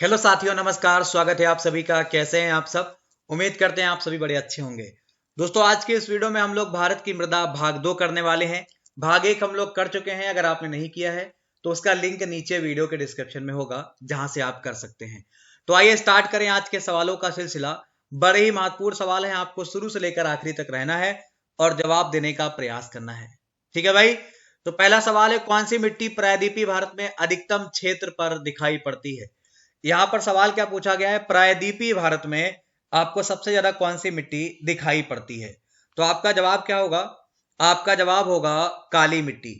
Hello साथियों, नमस्कार। स्वागत है आप सभी का। कैसे हैं आप सब? उम्मीद करते हैं आप सभी बड़े अच्छे होंगे। दोस्तों, आज के इस वीडियो में हम लोग भारत की मृदा भाग 2 करने वाले हैं। भाग 1 हम लोग कर चुके हैं। अगर आपने नहीं किया है तो उसका लिंक नीचे वीडियो के डिस्क्रिप्शन में होगा, जहां से आप कर सकते हैं। तो आइए स्टार्ट करें आज के सवालों का सिलसिला। बड़े ही महत्वपूर्ण सवाल है, आपको शुरू से लेकर आखिरी तक रहना है और जवाब देने का प्रयास करना है। ठीक है भाई? तो पहला सवाल है, कौन सी मिट्टी प्रायद्वीपीय भारत में अधिकतम क्षेत्र पर दिखाई पड़ती है? यहां पर सवाल क्या पूछा गया है, प्रायद्वीपीय भारत में आपको सबसे ज्यादा कौन सी मिट्टी दिखाई पड़ती है? तो आपका जवाब क्या होगा? आपका जवाब होगा काली मिट्टी।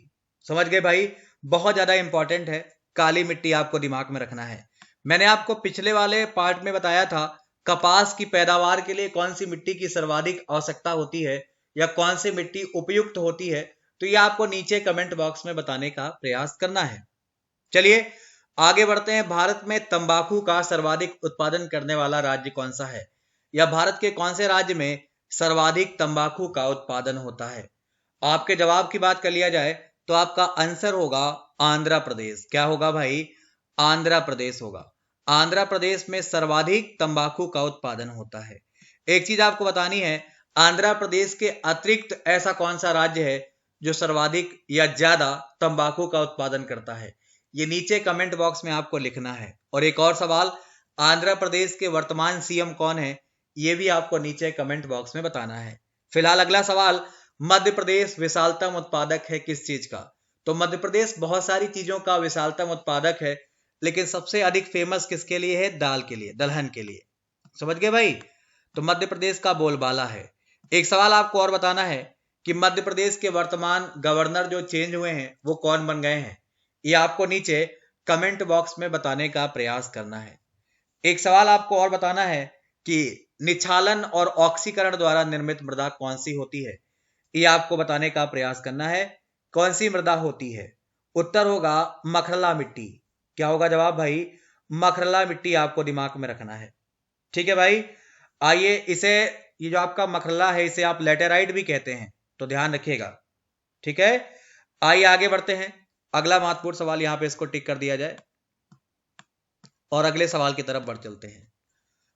समझ गए भाई? बहुत ज्यादा इंपॉर्टेंट है, काली मिट्टी आपको दिमाग में रखना है। मैंने आपको पिछले वाले पार्ट में बताया था, कपास की पैदावार के लिए कौन सी मिट्टी की सर्वाधिक आवश्यकता होती है या कौन सी मिट्टी उपयुक्त होती है। तो ये आपको नीचे कमेंट बॉक्स में बताने का प्रयास करना है। चलिए आगे बढ़ते हैं। भारत में तंबाकू का सर्वाधिक उत्पादन करने वाला राज्य कौन सा है, या भारत के कौन से राज्य में सर्वाधिक तंबाकू का उत्पादन होता है? आपके जवाब की बात कर लिया जाए तो आपका आंसर होगा आंध्र प्रदेश। क्या होगा भाई? आंध्र प्रदेश होगा। आंध्र प्रदेश में सर्वाधिक तंबाकू का उत्पादन होता है। एक चीज आपको बतानी है, आंध्र प्रदेश के अतिरिक्त ऐसा कौन सा राज्य है जो सर्वाधिक या ज्यादा तंबाकू का उत्पादन करता है? ये नीचे कमेंट बॉक्स में आपको लिखना है। और एक और सवाल, आंध्र प्रदेश के वर्तमान सीएम कौन है? ये भी आपको नीचे कमेंट बॉक्स में बताना है। फिलहाल अगला सवाल, मध्य प्रदेश विशालतम उत्पादक है किस चीज का? तो मध्य प्रदेश बहुत सारी चीजों का विशालतम उत्पादक है, लेकिन सबसे अधिक फेमस किसके लिए है? दाल के लिए, दलहन के लिए। समझ गए भाई? तो मध्य प्रदेश का बोलबाला है। एक सवाल आपको और बताना है कि मध्य प्रदेश के वर्तमान गवर्नर जो चेंज हुए हैं वो कौन बन गए हैं? ये आपको नीचे कमेंट बॉक्स में बताने का प्रयास करना है। एक सवाल आपको और बताना है कि निछालन और ऑक्सीकरण द्वारा निर्मित मृदा कौन सी होती है? ये आपको बताने का प्रयास करना है। कौन सी मृदा होती है? उत्तर होगा मखरला मिट्टी। क्या होगा जवाब भाई? मखरला मिट्टी आपको दिमाग में रखना है। ठीक है भाई? आइए इसे, ये जो आपका मखरला है इसे आप लेटेराइट भी कहते हैं, तो ध्यान रखिएगा। ठीक है? आइए आगे बढ़ते हैं। अगला महत्वपूर्ण सवाल यहां पे इसको टिक कर दिया जाए और अगले सवाल की तरफ बढ़ चलते हैं।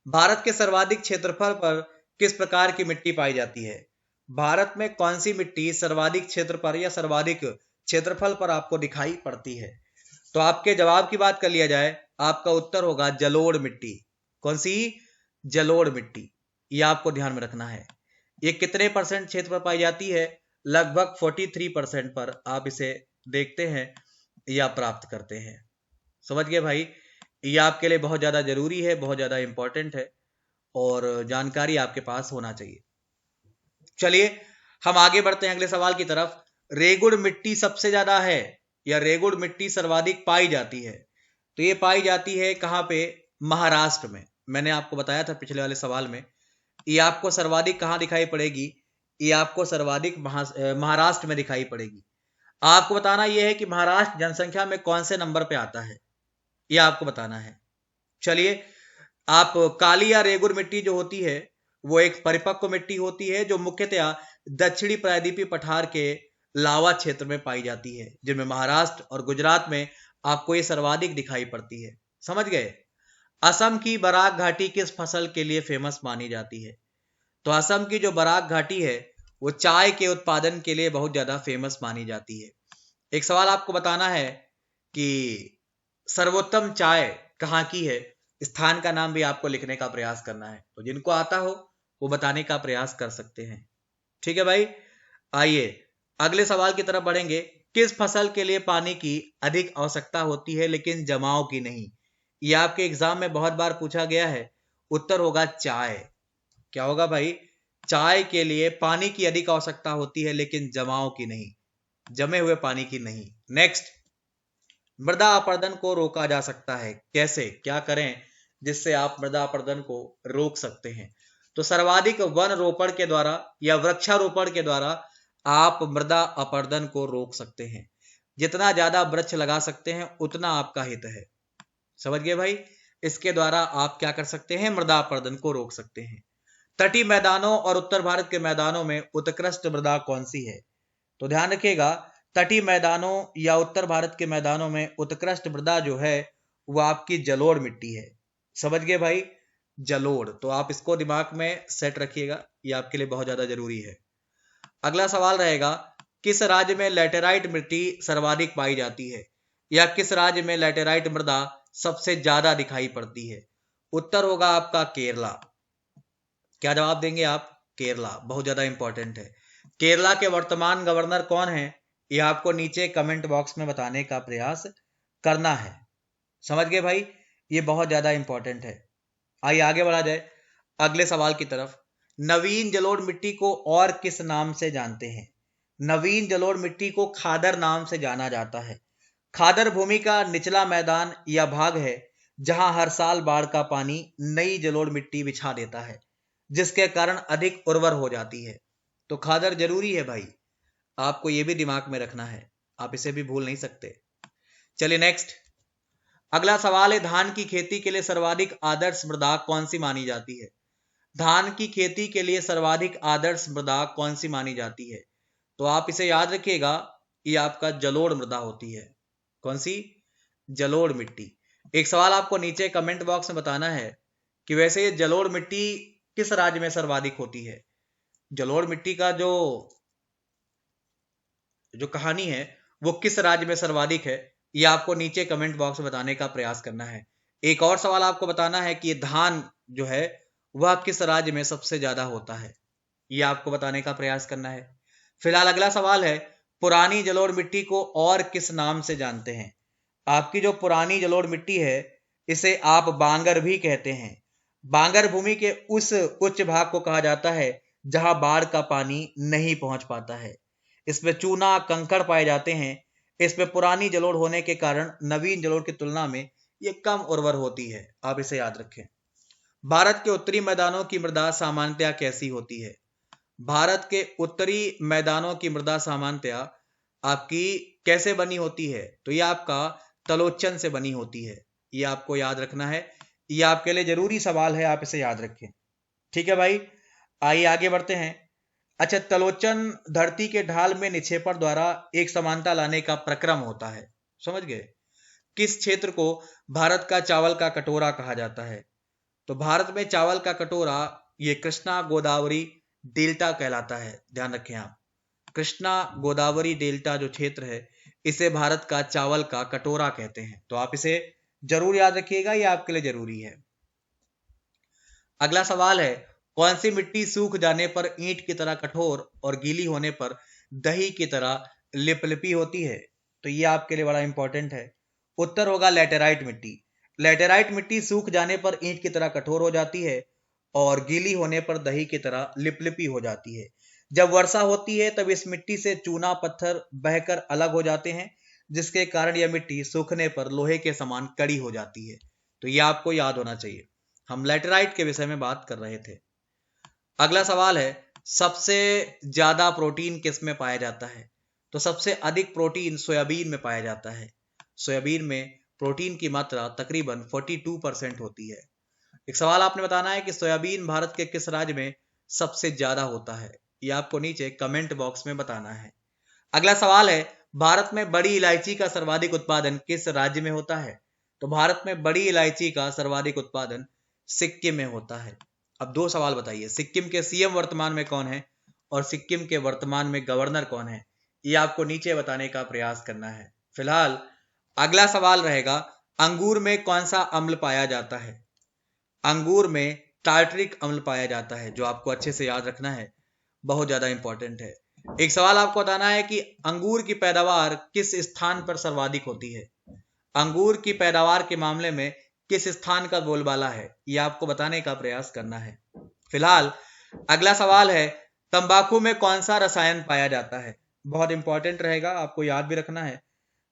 भारत के सर्वाधिक क्षेत्रफल पर किस प्रकार की मिट्टी पाई जाती है? भारत में कौन सी मिट्टी सर्वाधिक क्षेत्र पर या सर्वाधिक क्षेत्रफल पर आपको दिखाई पड़ती है? तो आपके जवाब की बात कर लिया जाए, आपका उत्तर होगा जलोढ़ मिट्टी। कौन सी? जलोढ़ मिट्टी। ये आपको ध्यान में रखना है। ये कितने परसेंट क्षेत्र पर पाई जाती है? लगभग 43% पर आप इसे देखते हैं या प्राप्त करते हैं। समझ गए भाई? ये आपके लिए बहुत ज्यादा जरूरी है, बहुत ज्यादा इंपॉर्टेंट है और जानकारी आपके पास होना चाहिए। चलिए हम आगे बढ़ते हैं अगले सवाल की तरफ। रेगुड़ मिट्टी सबसे ज्यादा है या रेगुड़ मिट्टी सर्वाधिक पाई जाती है? तो ये पाई जाती है कहां पे? महाराष्ट्र में। मैंने आपको बताया था पिछले वाले सवाल में। ये आपको सर्वाधिक कहां दिखाई पड़ेगी? ये आपको सर्वाधिक महाराष्ट्र में दिखाई पड़ेगी। आपको बताना यह है कि महाराष्ट्र जनसंख्या में कौन से नंबर पे आता है, यह आपको बताना है। चलिए, आप काली या रेगुर मिट्टी जो होती है वो एक परिपक्व मिट्टी होती है जो मुख्यतया दक्षिणी प्रायद्वीपीय पठार के लावा क्षेत्र में पाई जाती है, जिनमें महाराष्ट्र और गुजरात में आपको ये सर्वाधिक दिखाई पड़ती है। समझ गए? असम की बराक घाटी किस फसल के लिए फेमस मानी जाती है? तो असम की जो बराक घाटी है वो चाय के उत्पादन के लिए बहुत ज्यादा फेमस मानी जाती है। एक सवाल आपको बताना है कि सर्वोत्तम चाय कहाँ की है? स्थान का नाम भी आपको लिखने का प्रयास करना है, तो जिनको आता हो वो बताने का प्रयास कर सकते हैं। ठीक है भाई? आइए अगले सवाल की तरफ बढ़ेंगे। किस फसल के लिए पानी की अधिक आवश्यकता होती है लेकिन जमाव की नहीं? ये आपके एग्जाम में बहुत बार पूछा गया है। उत्तर होगा चाय। क्या होगा भाई? चाय के लिए पानी की अधिक आवश्यकता होती है लेकिन जमाव की नहीं, जमे हुए पानी की नहीं। नेक्स्ट, मृदा अपरदन को रोका जा सकता है कैसे? क्या करें जिससे आप मृदा अपरदन को रोक सकते हैं? तो सर्वाधिक वन रोपण के द्वारा या वृक्षारोपण के द्वारा आप मृदा अपरदन को रोक सकते हैं। जितना ज्यादा वृक्ष लगा सकते हैं उतना आपका हित है। समझ गए भाई? इसके द्वारा आप क्या कर सकते हैं? मृदा अपरदन को रोक सकते हैं। तटीय मैदानों और उत्तर भारत के मैदानों में उत्कृष्ट मृदा कौन सी है? तो ध्यान रखिएगा, तटीय मैदानों या उत्तर भारत के मैदानों में उत्कृष्ट मृदा जो है वो आपकी जलोढ़ मिट्टी है। समझ गए भाई, जलोढ़। तो आप इसको दिमाग में सेट रखिएगा, ये आपके लिए बहुत ज्यादा जरूरी है। अगला सवाल रहेगा, किस राज्य में लैटेराइट मिट्टी सर्वाधिक पाई जाती है, या किस राज्य में लैटेराइट मृदा सबसे ज्यादा दिखाई पड़ती है? उत्तर होगा आपका केरला। क्या जवाब देंगे आप? केरला। बहुत ज्यादा इंपॉर्टेंट है। केरला के वर्तमान गवर्नर कौन है, ये आपको नीचे कमेंट बॉक्स में बताने का प्रयास करना है। समझ गए भाई, ये बहुत ज्यादा इंपॉर्टेंट है। आइए आगे बढ़ा जाए अगले सवाल की तरफ। नवीन जलोढ़ मिट्टी को और किस नाम से जानते हैं? नवीन जलोढ़ मिट्टी को खादर नाम से जाना जाता है। खादर भूमि का निचला मैदान या भाग है जहां हर साल बाढ़ का पानी नई जलोढ़ मिट्टी बिछा देता है, जिसके कारण अधिक उर्वर हो जाती है। तो खादर जरूरी है भाई, आपको यह भी दिमाग में रखना है, आप इसे भी भूल नहीं सकते। चलिए नेक्स्ट, अगला सवाल है, धान की खेती के लिए सर्वाधिक आदर्श मृदा कौन सी मानी जाती है? धान की खेती के लिए सर्वाधिक आदर्श मृदा कौन सी मानी जाती है? तो आप इसे याद रखिएगा, ये आपका जलोढ़ मृदा होती है। कौन सी? जलोढ़ मिट्टी। एक सवाल आपको नीचे कमेंट बॉक्स में बताना है कि वैसे ये जलोढ़ मिट्टी किस राज्य में सर्वाधिक होती है? जलोढ़ मिट्टी का जो कहानी है वो किस राज्य में सर्वाधिक है, ये आपको नीचे कमेंट बॉक्स में बताने का प्रयास करना है। एक और सवाल आपको बताना है कि ये धान जो है वह किस राज्य में सबसे ज्यादा होता है, ये आपको बताने का प्रयास करना है। फिलहाल अगला सवाल है, पुरानी जलोढ़ मिट्टी को और किस नाम से जानते हैं? आपकी जो पुरानी जलोढ़ मिट्टी है इसे आप बांगर भी कहते हैं। बांगर भूमि के उस उच्च भाग को कहा जाता है जहां बाढ़ का पानी नहीं पहुंच पाता है। इसमें चूना कंकड़ पाए जाते हैं। इसमें पुरानी जलोढ़ होने के कारण नवीन जलोढ़ की तुलना में यह कम उर्वर होती है। आप इसे याद रखें। भारत के उत्तरी मैदानों की मृदा सामान्यतया कैसी होती है? भारत के उत्तरी मैदानों की मृदा सामान्यतया आपकी कैसे बनी होती है? तो यह आपका तलोचन से बनी होती है। यह आपको याद रखना है, यह आपके लिए जरूरी सवाल है, आप इसे याद रखें। ठीक है भाई, आइए आगे बढ़ते हैं। अच्छा, तलोचन धरती के ढाल में निक्षेपण द्वारा एक समानता लाने का प्रक्रम होता है। समझ गए? किस क्षेत्र को भारत का चावल का कटोरा कहा जाता है? तो भारत में चावल का कटोरा ये कृष्णा गोदावरी डेल्टा कहलाता है। ध्यान रखें आप, कृष्णा गोदावरी डेल्टा जो क्षेत्र है इसे भारत का चावल का कटोरा कहते हैं। तो आप इसे जरूर याद रखिएगा, ये आपके लिए जरूरी है। अगला सवाल है, कौन सी मिट्टी सूख जाने पर ईंट की तरह कठोर और गीली होने पर दही की तरह लिपलिपी होती है? तो ये आपके लिए बड़ा इंपॉर्टेंट है। उत्तर होगा लैटेराइट मिट्टी। लैटेराइट मिट्टी सूख जाने पर ईंट की तरह कठोर हो जाती है और गीली होने पर दही की तरह लिपलिपी हो जाती है। जब वर्षा होती है तब इस मिट्टी से चूना पत्थर बहकर अलग हो जाते हैं, जिसके कारण यह मिट्टी सूखने पर लोहे के समान कड़ी हो जाती है। तो यह आपको याद होना चाहिए। हम लैटेराइट के विषय में बात कर रहे थे। अगला सवाल है, सबसे ज्यादा प्रोटीन किस में पाया जाता है? तो सबसे अधिक प्रोटीन सोयाबीन में पाया जाता है। सोयाबीन में प्रोटीन की मात्रा तकरीबन 42% होती है। एक सवाल आपने बताना है कि सोयाबीन भारत के किस राज्य में सबसे ज्यादा होता है, यह आपको नीचे कमेंट बॉक्स में बताना है। अगला सवाल है, भारत में बड़ी इलायची का सर्वाधिक उत्पादन किस राज्य में होता है? तो भारत में बड़ी इलायची का सर्वाधिक उत्पादन सिक्किम में होता है। अब दो सवाल बताइए, सिक्किम के सीएम वर्तमान में कौन है और सिक्किम के वर्तमान में गवर्नर कौन है, ये आपको नीचे बताने का प्रयास करना है। फिलहाल अगला सवाल रहेगा, अंगूर में कौन सा अम्ल पाया जाता है? अंगूर में टार्टरिक अम्ल पाया जाता है, जो आपको अच्छे से याद रखना है, बहुत ज्यादा इंपॉर्टेंट है। एक सवाल आपको बताना है कि अंगूर की पैदावार किस स्थान पर सर्वाधिक होती है? अंगूर की पैदावार के मामले में किस स्थान का बोलबाला है, यह आपको बताने का प्रयास करना है। फिलहाल अगला सवाल है, तंबाकू में कौन सा रसायन पाया जाता है? बहुत इंपॉर्टेंट रहेगा, आपको याद भी रखना है।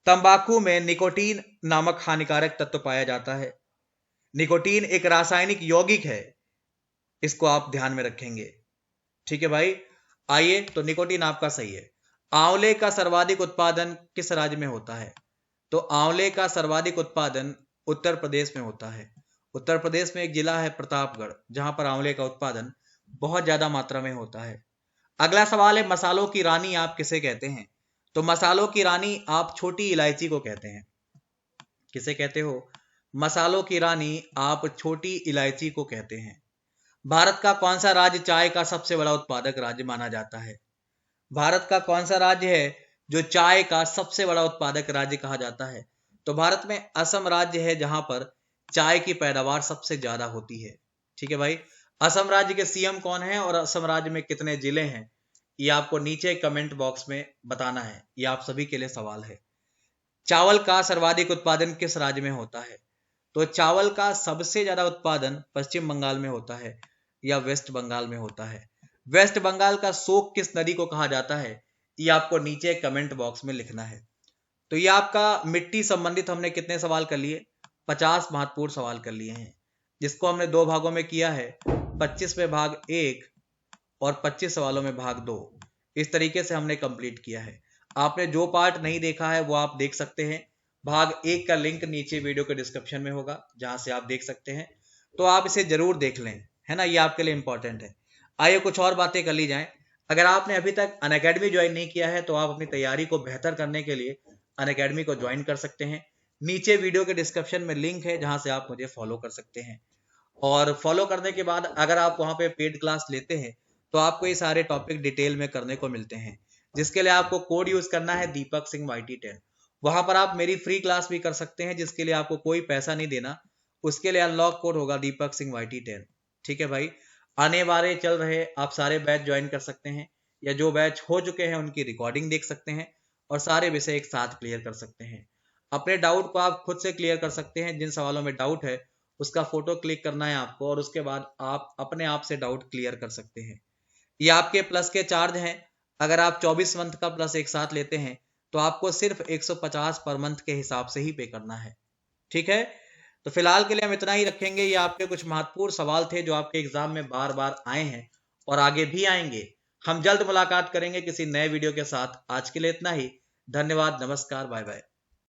तंबाकू में निकोटीन नामक हानिकारक तत्व पाया जाता है। निकोटीन एक रासायनिक यौगिक है, इसको आप ध्यान में रखेंगे। ठीक है भाई, आइए, तो निकोटीन आपका सही है। आंवले का सर्वाधिक उत्पादन किस राज्य में होता है? तो आंवले का सर्वाधिक उत्पादन उत्तर प्रदेश में होता है। उत्तर प्रदेश में एक जिला है प्रतापगढ़, जहां पर आंवले का उत्पादन बहुत ज्यादा मात्रा में होता है। अगला सवाल है, मसालों की रानी आप किसे कहते हैं? तो मसालों की रानी आप छोटी इलायची को कहते हैं। किसे कहते हो? मसालों की रानी आप छोटी इलायची को कहते हैं। भारत का कौन सा राज्य चाय का सबसे बड़ा उत्पादक राज्य माना जाता है? भारत का कौन सा राज्य है जो चाय का सबसे बड़ा उत्पादक राज्य कहा जाता है? तो भारत में असम राज्य है जहां पर चाय की पैदावार सबसे ज्यादा होती है। ठीक है भाई। असम राज्य के सीएम कौन है और असम राज्य में कितने जिले हैं, ये आपको नीचे कमेंट बॉक्स में बताना है। ये आप सभी के लिए सवाल है। चावल का सर्वाधिक उत्पादन किस राज्य में होता है? तो चावल का सबसे ज्यादा उत्पादन पश्चिम बंगाल में होता है या वेस्ट बंगाल में होता है। वेस्ट बंगाल का शोक किस नदी को कहा जाता है, ये आपको नीचे कमेंट बॉक्स में लिखना है। तो ये आपका मिट्टी संबंधित हमने कितने सवाल कर लिए? 50 महत्वपूर्ण सवाल कर लिए हैं, जिसको हमने 2 भागों में किया है, 25 में भाग 1 और 25 सवालों में भाग 2। इस तरीके से हमने कंप्लीट किया है। आपने जो पार्ट नहीं देखा है वो आप देख सकते हैं। भाग 1 का लिंक नीचे वीडियो के डिस्क्रिप्शन में होगा, जहां से आप देख सकते हैं। तो आप इसे जरूर देख लें, है ना, ये आपके लिए इंपॉर्टेंट है। आइए कुछ और बातें कर ली जाएं। अगर आपने अभी तक अनअकैडमी ज्वाइन नहीं किया है तो आप अपनी तैयारी को बेहतर करने के लिए अनअकैडमी को ज्वाइन कर सकते हैं। नीचे वीडियो के डिस्क्रिप्शन में लिंक है जहां से आप मुझे फॉलो कर सकते हैं। और फॉलो करने के बाद अगर आप वहां पे पेड क्लास लेते हैं तो आपको ये सारे टॉपिक डिटेल में करने को मिलते हैं, जिसके लिए आपको कोड यूज करना है दीपक सिंह YT10। वहां पर आप मेरी फ्री क्लास भी कर सकते हैं, जिसके लिए आपको कोई पैसा नहीं देना। उसके लिए अनलॉक कोड होगा दीपक सिंह YT10। ठीक है भाई। आने वाले चल रहे आप सारे बैच ज्वाइन कर सकते हैं, या जो बैच हो चुके हैं उनकी रिकॉर्डिंग देख सकते हैं और सारे विषय एक साथ क्लियर कर सकते हैं। अपने डाउट को आप खुद से क्लियर कर सकते हैं। जिन सवालों में डाउट है उसका फोटो क्लिक करना है आपको, और उसके बाद आप अपने आप से डाउट क्लियर कर सकते हैं। ये आपके प्लस के चार्ज हैं। अगर आप 24 मंथ का प्लस एक साथ लेते हैं तो आपको सिर्फ 150 पर मंथ के हिसाब से ही पे करना है। ठीक है। तो फिलहाल के लिए हम इतना ही रखेंगे। ये आपके कुछ महत्वपूर्ण सवाल थे जो आपके एग्जाम में बार बार आए हैं और आगे भी आएंगे। हम जल्द मुलाकात करेंगे किसी नए वीडियो के साथ। आज के लिए इतना ही। धन्यवाद, नमस्कार, बाय बाय।